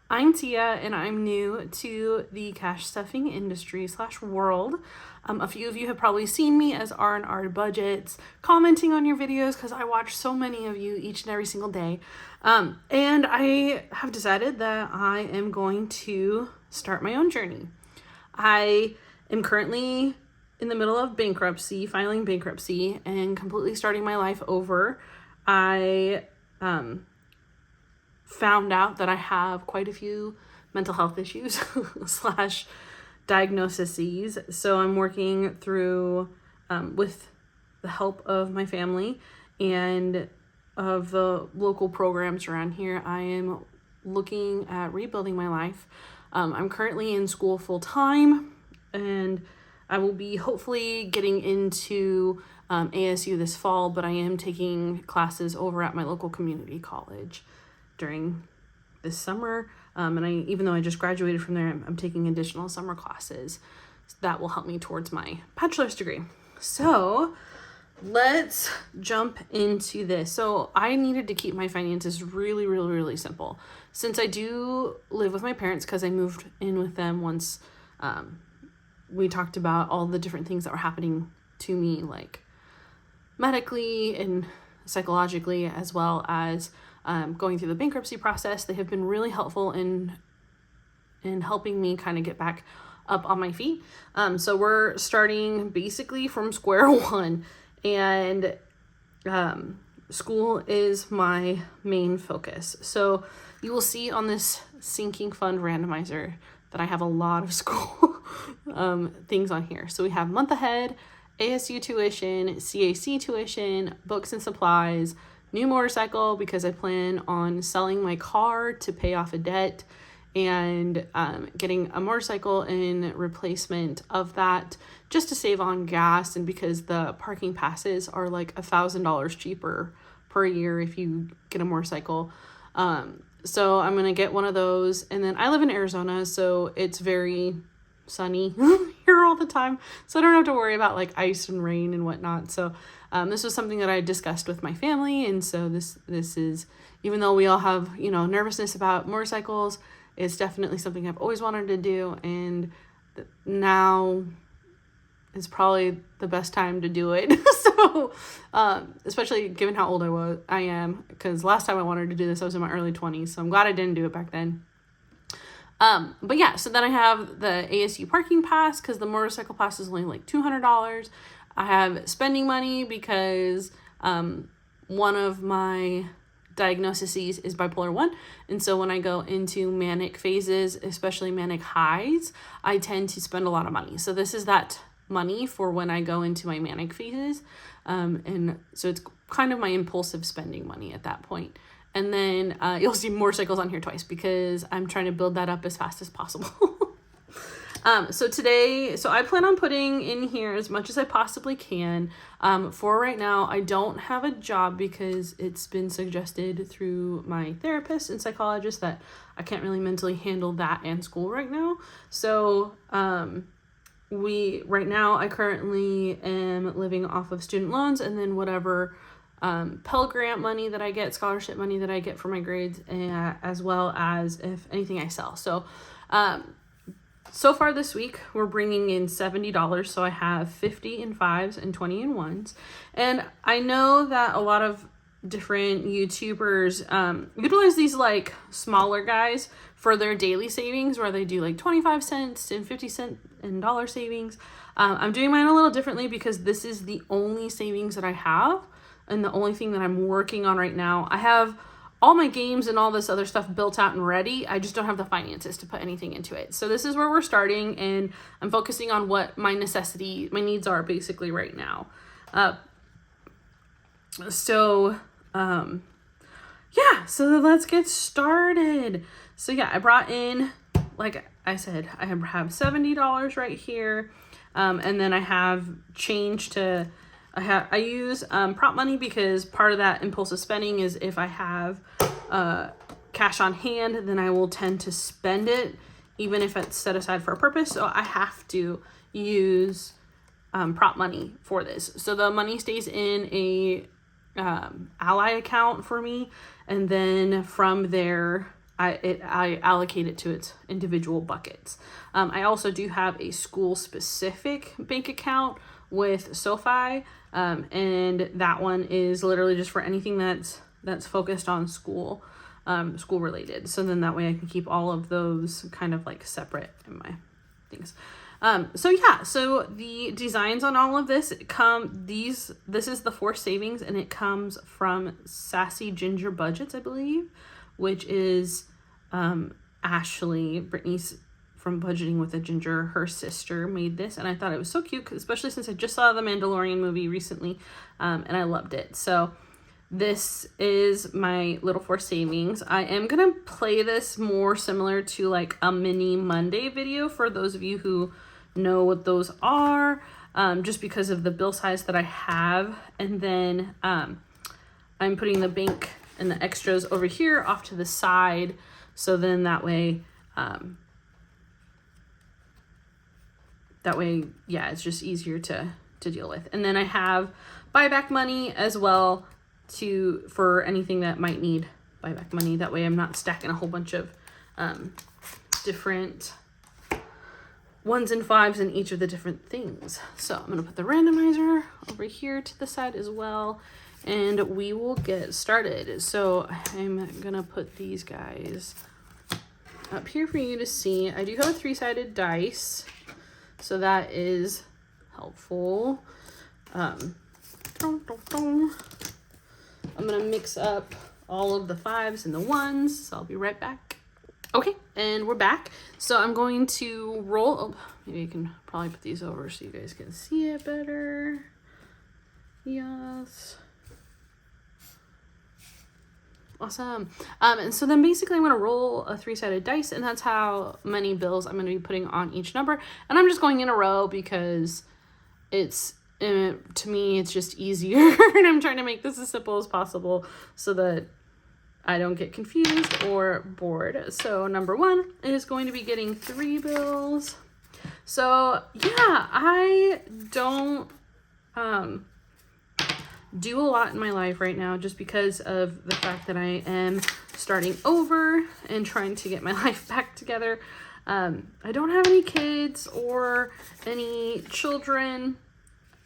I'm Tia, and I'm new to the cash stuffing industry / world. A few of you have probably seen me as R&R Budgets, commenting on your videos because I watch so many of you each and every single day. And I have decided that I am going to start my own journey. I am currently in the middle of bankruptcy, filing bankruptcy, and completely starting my life over. I found out that I have quite a few mental health issues / diagnoses. So I'm working through, with the help of my family and of the local programs around here, I am looking at rebuilding my life. I'm currently in school full time, and I will be hopefully getting into ASU this fall, but I am taking classes over at my local community college during this summer. And even though I just graduated from there, I'm taking additional summer classes that will help me towards my bachelor's degree. So let's jump into this. So I needed to keep my finances really, really, really simple. Since I do live with my parents, because I moved in with them once we talked about all the different things that were happening to me, like medically and psychologically, as well as going through the bankruptcy process. They have been really helpful in helping me kind of get back up on my feet. So we're starting basically from square one, and school is my main focus. So you will see on this sinking fund randomizer that I have a lot of school things on here. So we have month ahead, ASU tuition, CAC tuition, books and supplies, new motorcycle because I plan on selling my car to pay off a debt, and getting a motorcycle in replacement of that just to save on gas, and because the parking passes are like $1,000 cheaper per year if you get a motorcycle. So I'm gonna get one of those, and then I live in Arizona, so it's very sunny here all the time, so I don't have to worry about like ice and rain and whatnot. So this was something that I discussed with my family, and so this is, even though we all have, nervousness about motorcycles, it's definitely something I've always wanted to do, and now is probably the best time to do it. So especially given how old I am, because last time I wanted to do this I was in my early 20s, so I'm glad I didn't do it back then. But yeah, so then I have the ASU parking pass because the motorcycle pass is only like $200. I have spending money because one of my diagnoses is bipolar 1, and so when I go into manic phases, especially manic highs, I tend to spend a lot of money. So this is that money for when I go into my manic phases, and so it's kind of my impulsive spending money at that point. And then you'll see motorcycles on here twice because I'm trying to build that up as fast as possible. So I plan on putting in here as much as I possibly can. For right now, I don't have a job because it's been suggested through my therapist and psychologist that I can't really mentally handle that and school right now. So right now I currently am living off of student loans, and then whatever Pell Grant money that I get, scholarship money that I get for my grades, as well as if anything I sell. So far this week, we're bringing in $70. So I have 50 in 5s and 20 in 1s. And I know that a lot of different YouTubers utilize these like smaller guys for their daily savings, where they do like 25 cents and 50 cent and dollar savings. I'm doing mine a little differently because this is the only savings that I have and the only thing that I'm working on right now. I have all my games and all this other stuff built out and ready. I just don't have the finances to put anything into it. So this is where we're starting, and I'm focusing on what my needs are basically right now. So let's get started. So yeah, I brought in, like I said, I have $70 right here. And then I have change to, I use prop money because part of that impulsive spending is if I have cash on hand, then I will tend to spend it even if it's set aside for a purpose. So I have to use prop money for this. So the money stays in a ally account for me, and then from there I allocate it to its individual buckets. I also do have a school specific bank account with SoFi, and that one is literally just for anything that's focused on school related. So then that way I can keep all of those kind of like separate in my things. So the designs on all of this this is the forced savings, and it comes from Sassy Ginger Budgets, I believe, which is Brittany's from Budgeting with a Ginger, her sister made this, and I thought it was so cute, especially since I just saw the Mandalorian movie recently, and I loved it. So this is my little forced savings. I am gonna play this more similar to like a mini Monday video for those of you who know what those are, just because of the bill size that I have. And then I'm putting the bank and the extras over here off to the side, so then that way yeah, it's just easier to deal with. And then I have buyback money as well for anything that might need buyback money. That way I'm not stacking a whole bunch of different 1s and 5s in each of the different things. So I'm gonna put the randomizer over here to the side as well, and we will get started. So I'm gonna put these guys up here for you to see. I do have a 3-sided dice, so that is helpful. I'm gonna mix up all of the 5s and the 1s, so I'll be right back. Okay, and we're back. So I'm going to roll. Oh, maybe I can probably put these over so you guys can see it better. Yes. Awesome. And so then basically I'm going to roll a 3-sided dice, and that's how many bills I'm going to be putting on each number. And I'm just going in a row because it's, to me, it's just easier. And I'm trying to make this as simple as possible so that I don't get confused or bored. So number 1 is going to be getting 3 bills. So yeah, I don't do a lot in my life right now just because of the fact that I am starting over and trying to get my life back together. I don't have any kids or any children.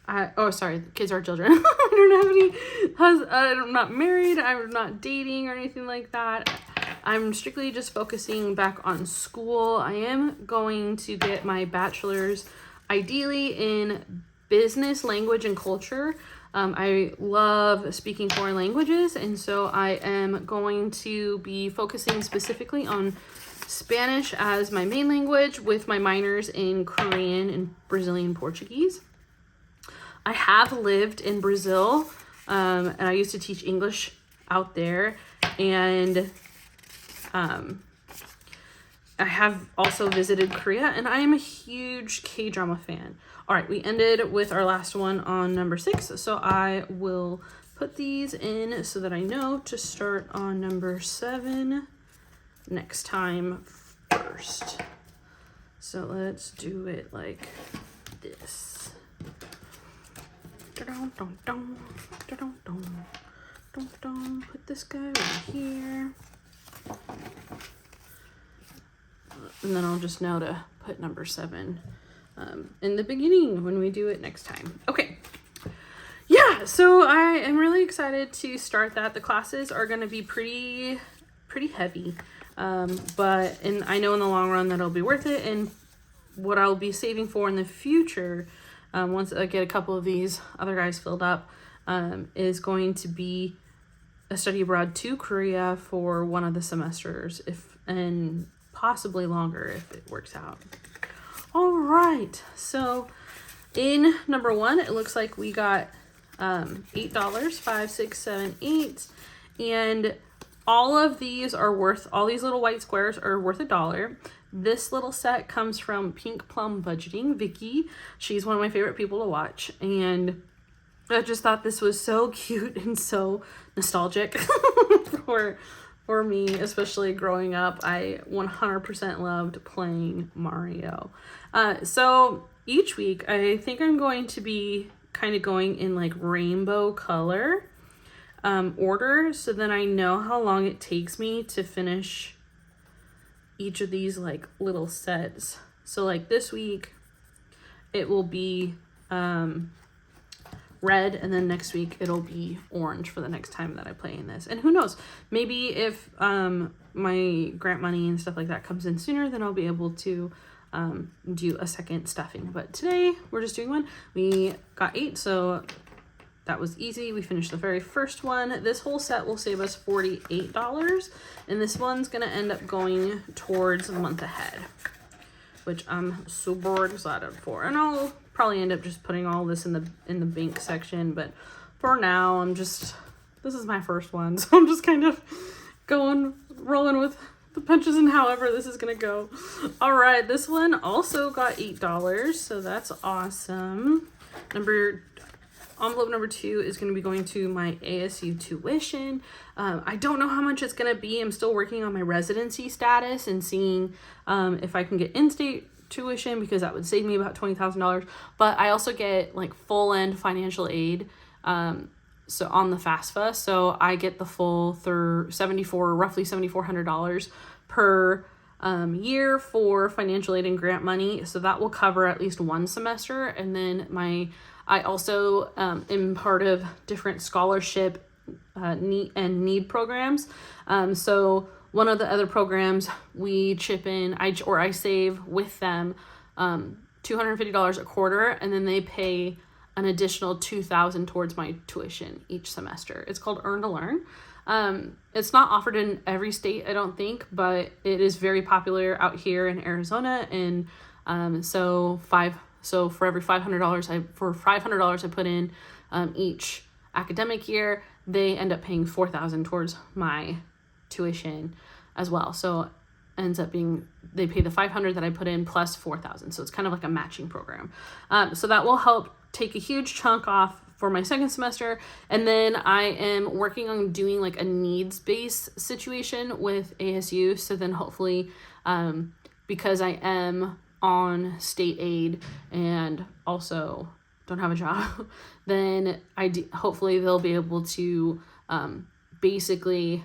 Kids are children. I don't have any I'm not married. I'm not dating or anything like that. I'm strictly just focusing back on school. I am going to get my bachelor's, ideally in business, language, and culture. I love speaking foreign languages, and so I am going to be focusing specifically on Spanish as my main language, with my minors in Korean and Brazilian Portuguese. I have lived in Brazil, and I used to teach English out there, and I have also visited Korea, and I am a huge K-drama fan. All right, we ended with our last one on number 6, so I will put these in so that I know to start on number 7 next time first. So let's do it like this. Put this guy over here. And then I'll just know to put number 7 in the beginning when we do it next time. Okay. Yeah, so I am really excited to start that. The classes are going to be pretty heavy. But I know in the long run that it'll be worth it. And what I'll be saving for in the future, once I get a couple of these other guys filled up, is going to be a study abroad to Korea for one of the semesters, and possibly longer if it works out. All right, so in number 1, it looks like we got $8, 5, 6, 7, 8, and all of these are worth, all these little white squares are worth $1. This little set comes from Pink Plum Budgeting, Vicky. She's one of my favorite people to watch, and I just thought this was so cute and so nostalgic for me, especially growing up. I 100% loved playing Mario. So each week, I think I'm going to be kind of going in like rainbow color order, so then I know how long it takes me to finish each of these like little sets. So like this week it will be red, and then next week it'll be orange for the next time that I play in this. And who knows, maybe if my grant money and stuff like that comes in sooner, then I'll be able to do a second stuffing. But today we're just doing one. We got 8, so that was easy. We finished the very first one. This whole set will save us $48, and this one's gonna end up going towards the month ahead, which I'm super excited for. And I'll probably end up just putting all this in the bank section, but for now this is my first one, so I'm just kind of rolling with the punches and however this is gonna go. All right, this one also got $8, so that's awesome. Envelope number 2 is going to be going to my ASU tuition. I don't know how much it's going to be. I'm still working on my residency status and seeing if I can get in-state tuition, because that would save me about $20,000. But I also get like full-end financial aid so on the FAFSA. So I get the full roughly $7,400 per year for financial aid and grant money. So that will cover at least one semester. And then I also am part of different scholarship need programs. So one of the other programs we chip in, I save with them $250 a quarter, and then they pay an additional $2,000 towards my tuition each semester. It's called Earn to Learn. It's not offered in every state, I don't think, but it is very popular out here in Arizona. And so for every $500 I put in each academic year, they end up paying $4,000 towards my tuition as well. So ends up being, they pay the $500 that I put in plus $4,000. So it's kind of like a matching program. So that will help take a huge chunk off for my second semester. And then I am working on doing like a needs-based situation with ASU. So then hopefully, because I am on state aid and also don't have a job, then hopefully they'll be able to basically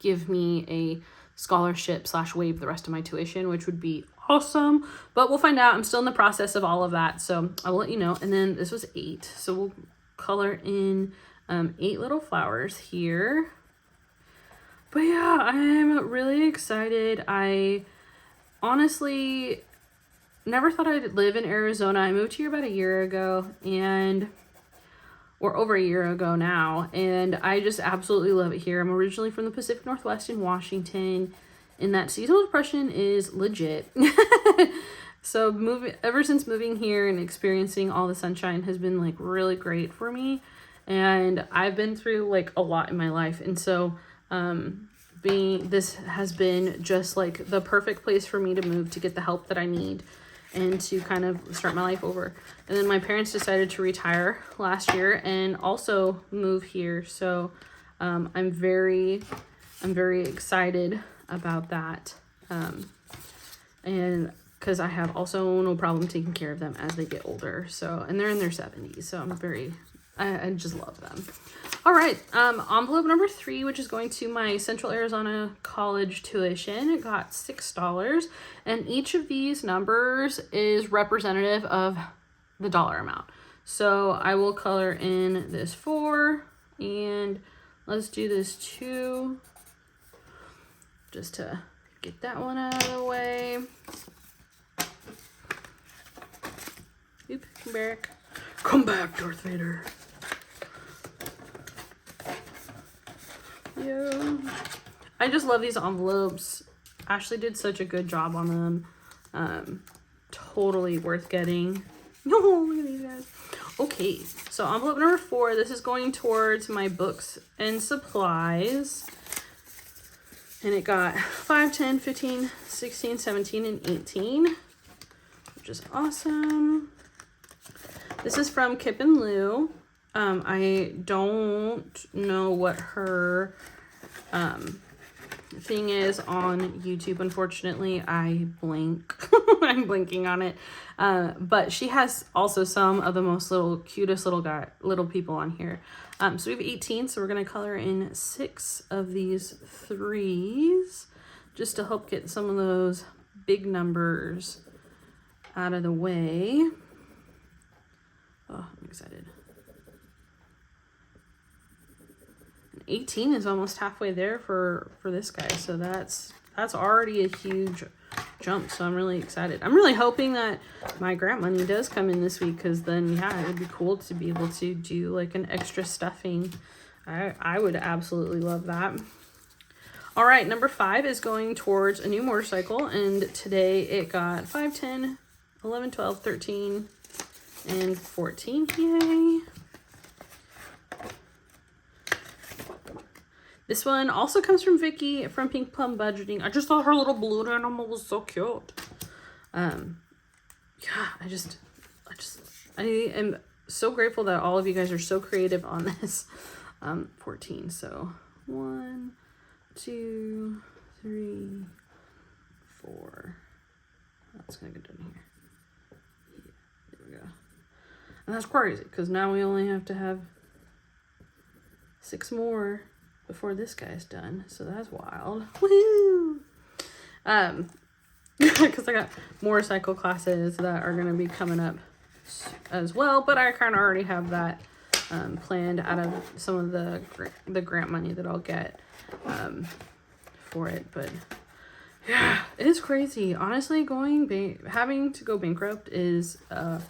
give me a scholarship / waive the rest of my tuition, which would be awesome. But we'll find out. I'm still in the process of all of that, so I will let you know. And then this was 8, so we'll color in 8 little flowers here. But yeah, I'm really excited. I honestly never thought I'd live in Arizona. I moved here about a year ago, or over a year ago now, and I just absolutely love it here. I'm originally from the Pacific Northwest in Washington, and that seasonal depression is legit. So ever since moving here and experiencing all the sunshine has been like really great for me, and I've been through like a lot in my life, and so this has been just like the perfect place for me to move to get the help that I need and to kind of start my life over. And then my parents decided to retire last year and also move here. So I'm very excited about that. And because I have also no problem taking care of them as they get older. So, and they're in their 70s. So I just love them. All right, envelope number 3, which is going to my Central Arizona College tuition. It got $6, and each of these numbers is representative of the dollar amount. So I will color in this 4, and let's do this 2, just to get that one out of the way. Oop, come back, Darth Vader. Yeah, I just love these envelopes. Ashley did such a good job on them. Totally worth getting. No, look at these guys. Okay, so envelope number 4, this is going towards my books and supplies. And it got 5, 10, 15, 16, 17, and 18, which is awesome. This is from Kip Lu. I don't know what her thing is on YouTube. Unfortunately, I blink. I'm blinking on it. But she has also some of the most cutest little people on here. So we have 18, so we're going to color in 6 of these 3s. just to help get some of those big numbers out of the way. Oh, I'm excited. 18 is almost halfway there for this guy, so that's already a huge jump, so I'm really excited. I'm really hoping that my grant money does come in this week, because then yeah, it would be cool to be able to do like an extra stuffing. I would absolutely love that. All right, number 5 is going towards a new motorcycle, and today it got 5, 10, 11, 12, 13, and 14. Yay! This one also comes from Vicky from Pink Plum Budgeting. I just thought her little balloon animal was so cute. Yeah, I am so grateful that all of you guys are so creative on this. 14. So 1, 2, 3, 4. That's gonna get done here. Yeah, there we go. And that's crazy, because now we only have to have 6 more before this guy's done, so that's wild. Woo! Because I got motorcycle classes that are going to be coming up as well, but I kind of already have that planned out of some of the grant money that I'll get for it. But yeah, it is crazy. Honestly, having to go bankrupt is a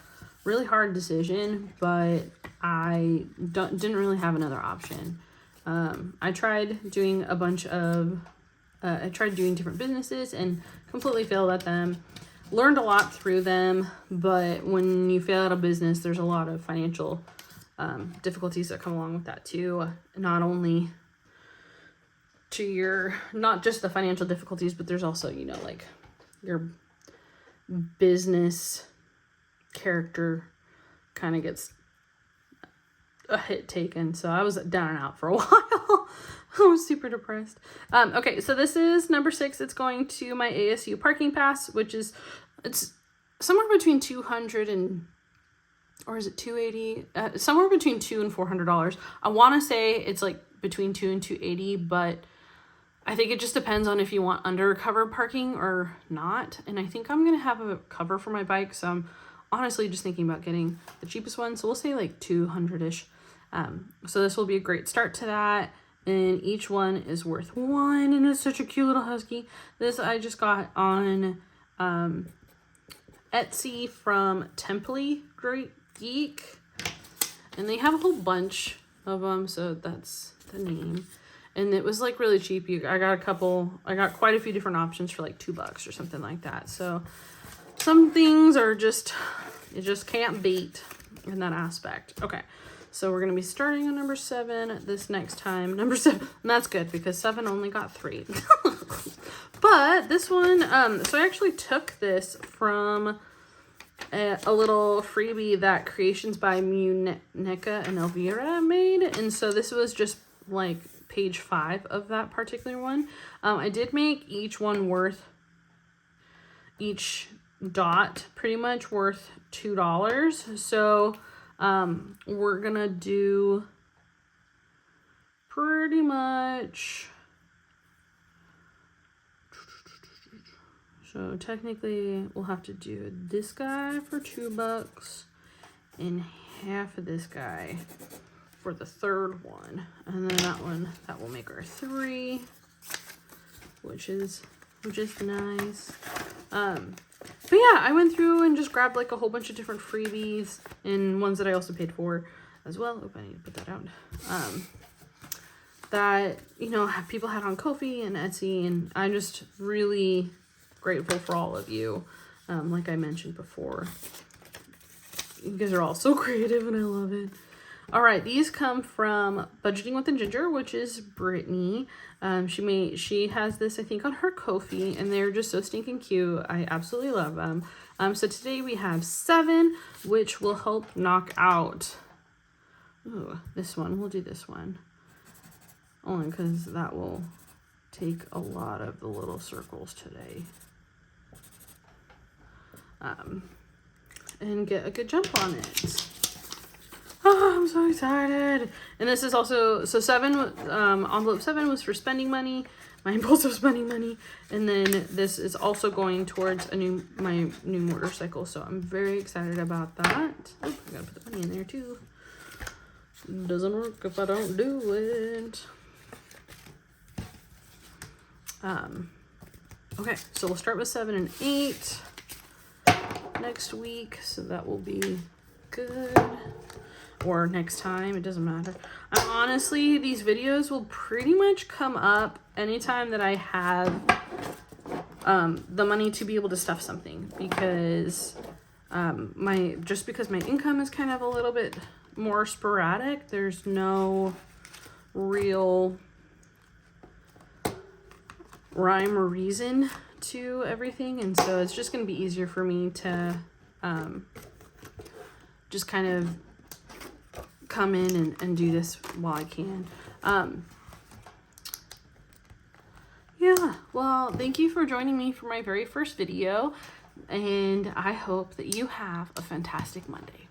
really hard decision, but I didn't really have another option. I tried doing I tried doing different businesses and completely failed at them. Learned a lot through them, but when you fail at a business, there's a lot of financial difficulties that come along with that too. Not only not just the financial difficulties, but there's also, like your business character kind of gets a hit taken. So I was down and out for a while. I was super depressed. Okay, so this is number 6. It's going to my ASU parking pass, which is, it's somewhere between 200 and, or is it 280? Somewhere between $200 and $400. I want to say it's like between $200 and $280, but I think it just depends on if you want undercover parking or not. And I think I'm gonna have a cover for my bike, so I'm honestly just thinking about getting the cheapest one. So we'll say like 200-ish. So this will be a great start to that. And each one is worth 1, and it's such a cute little husky. This I just got on Etsy from Templey Great Geek, and they have a whole bunch of them, so that's the name. And it was like really cheap. I got quite a few different options for like $2 or something like that. So some things are you just can't beat in that aspect. Okay. So we're going to be starting on number 7 this next time. Number 7, and that's good because 7 only got 3. But this one, so I actually took this from a little freebie that Creationsbymuneca and Elvira made. And so this was just like page 5 of that particular one. I did make each dot pretty much worth $2. So we're gonna do pretty much, so technically we'll have to do this guy for $2 and half of this guy for the third one, and then that will make our 3, which is nice. But yeah, I went through and just grabbed like a whole bunch of different freebies and ones that I also paid for as well. Oh, I need to put that out. That, people had on Kofi and Etsy, and I'm just really grateful for all of you. Like I mentioned before, you guys are all so creative and I love it. All right, these come from Budgeting with the Ginger, which is Brittany. She has this, I think, on her Kofi, and they're just so stinking cute. I absolutely love them. So today we have 7, which will help knock out, this one. We'll do this one. Only because that will take a lot of the little circles today. And get a good jump on it. Oh, I'm so excited. And this is also, so 7, envelope 7 was for spending money. my impulsive spending money. And then this is also going towards my new motorcycle. So I'm very excited about that. Oh, I gotta put the money in there too. Doesn't work if I don't do it. Okay, so we'll start with 7 and 8 next week. So that will be good. Or next time, it doesn't matter. Honestly, these videos will pretty much come up anytime that I have the money to be able to stuff something, because because my income is kind of a little bit more sporadic. There's no real rhyme or reason to everything, and so it's just going to be easier for me to just kind of come in and do this while I can. Yeah, well, thank you for joining me for my very first video, and I hope that you have a fantastic Monday.